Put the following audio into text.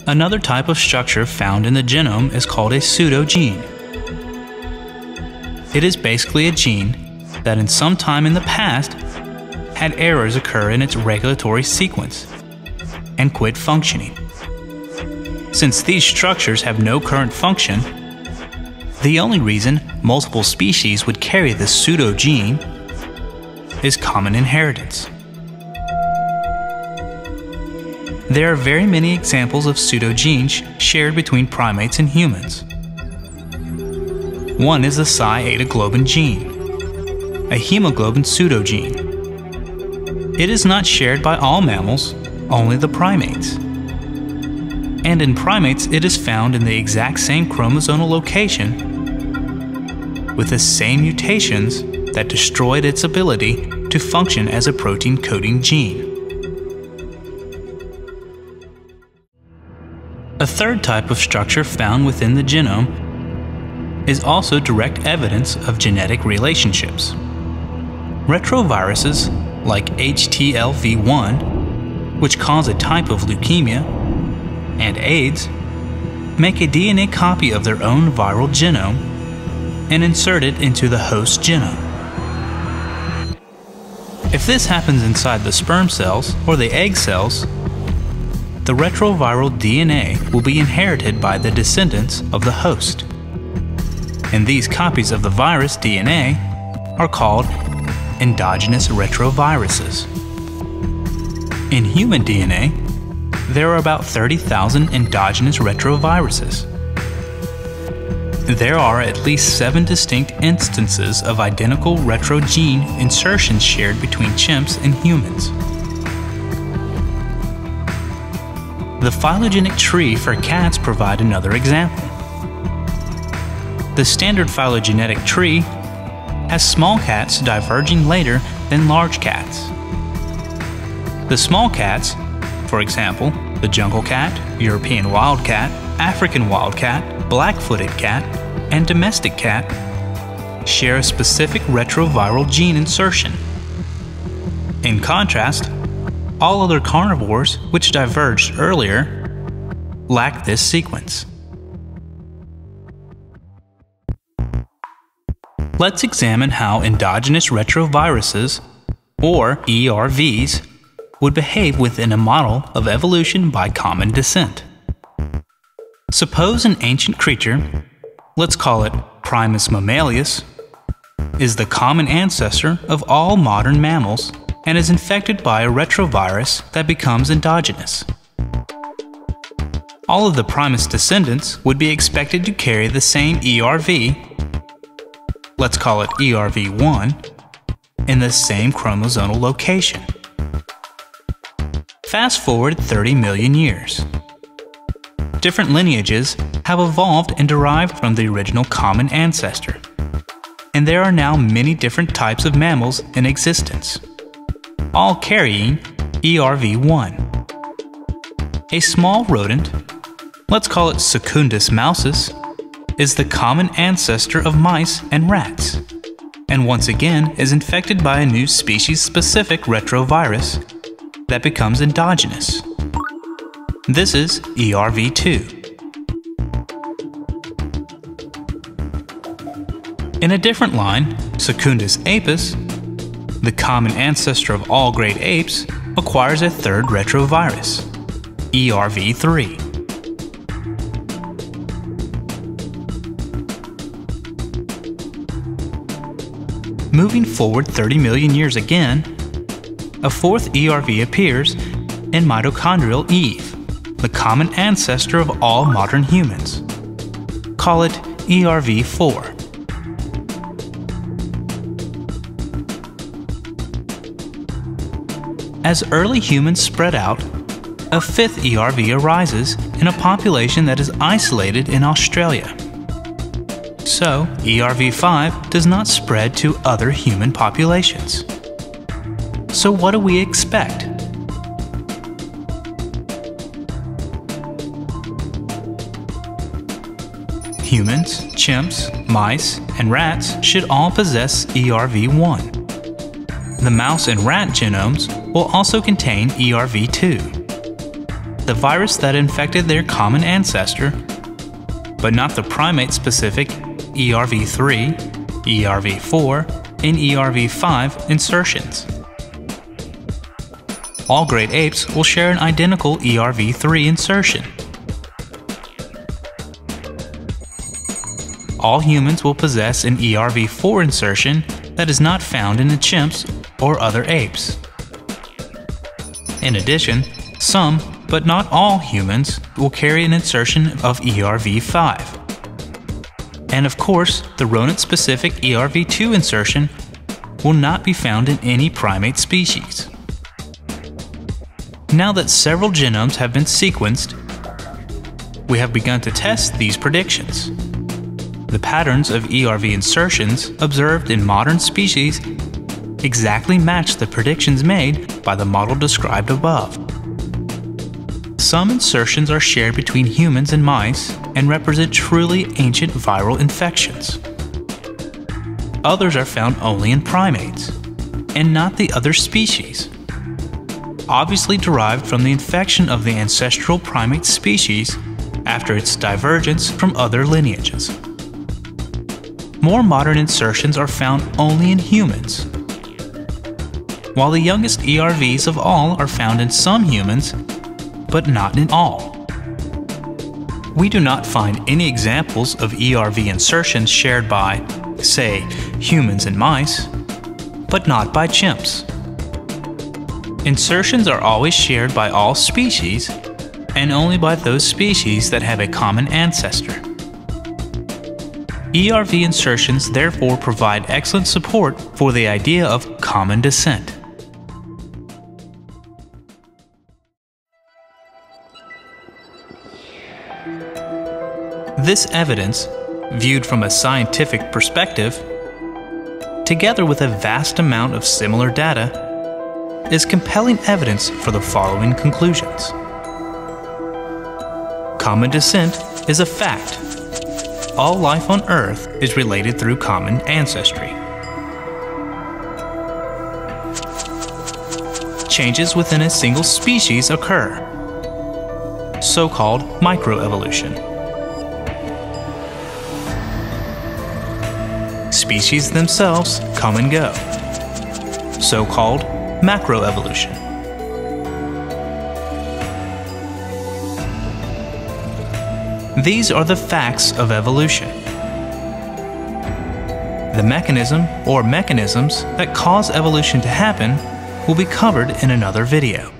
Another type of structure found in the genome is called a pseudogene. It is basically a gene that in some time in the past had errors occur in its regulatory sequence and quit functioning. Since these structures have no current function, the only reason multiple species would carry this pseudogene is common inheritance. There are very many examples of pseudogenes shared between primates and humans. One is the Psi-beta-globin gene, a hemoglobin pseudogene. It is not shared by all mammals, only the primates. And in primates, it is found in the exact same chromosomal location with the same mutations that destroyed its ability to function as a protein-coding gene. A third type of structure found within the genome is also direct evidence of genetic relationships. Retroviruses like HTLV1, which cause a type of leukemia, and AIDS, make a DNA copy of their own viral genome and insert it into the host genome. If this happens inside the sperm cells or the egg cells, the retroviral DNA will be inherited by the descendants of the host. And these copies of the virus DNA are called endogenous retroviruses. In human DNA, there are about 30,000 endogenous retroviruses. There are at least 7 distinct instances of identical retrogene insertions shared between chimps and humans. The phylogenetic tree for cats provide another example. The standard phylogenetic tree has small cats diverging later than large cats. The small cats, for example, the jungle cat, European wildcat, African wildcat, black-footed cat, and domestic cat, share a specific retroviral gene insertion. In contrast, all other carnivores which diverged earlier lack this sequence. Let's examine how endogenous retroviruses, or ERVs, would behave within a model of evolution by common descent. Suppose an ancient creature, let's call it Primus mammalius, is the common ancestor of all modern mammals and is infected by a retrovirus that becomes endogenous. All of the Primus descendants would be expected to carry the same ERV, let's call it ERV1, in the same chromosomal location. Fast forward 30 million years. Different lineages have evolved and derived from the original common ancestor, and there are now many different types of mammals in existence, all carrying ERV1. A small rodent, let's call it Secundus mousus, is the common ancestor of mice and rats, and once again is infected by a new species-specific retrovirus that becomes endogenous. This is ERV2. In a different line, Secundus apus, the common ancestor of all great apes, acquires a third retrovirus, ERV3. Moving forward 30 million years again, a fourth ERV appears in mitochondrial Eve, the common ancestor of all modern humans. Call it ERV4. As early humans spread out, a fifth ERV arises in a population that is isolated in Australia. So, ERV5 does not spread to other human populations. So what do we expect? Humans, chimps, mice, and rats should all possess ERV1. The mouse and rat genomes will also contain ERV2. the virus that infected their common ancestor, but not the primate-specific ERV3, ERV4, and ERV5 insertions. All great apes will share an identical ERV3 insertion. All humans will possess an ERV4 insertion that is not found in the chimps or other apes. In addition, some, but not all humans, will carry an insertion of ERV5. And of course, the rodent-specific ERV2 insertion will not be found in any primate species. Now that several genomes have been sequenced, we have begun to test these predictions. The patterns of ERV insertions observed in modern species exactly match the predictions made by the model described above. Some insertions are shared between humans and mice and represent truly ancient viral infections. Others are found only in primates, and not the other species, obviously derived from the infection of the ancestral primate species after its divergence from other lineages. More modern insertions are found only in humans, while the youngest ERVs of all are found in some humans, but not in all. We do not find any examples of ERV insertions shared by, say, humans and mice, but not by chimps. Insertions are always shared by all species, and only by those species that have a common ancestor. ERV insertions therefore provide excellent support for the idea of common descent. This evidence, viewed from a scientific perspective, together with a vast amount of similar data, is compelling evidence for the following conclusions. Common descent is a fact. All life on Earth is related through common ancestry. Changes within a single species occur, so-called microevolution. Species themselves come and go, so-called macroevolution. These are the facts of evolution. The mechanism or mechanisms that cause evolution to happen will be covered in another video.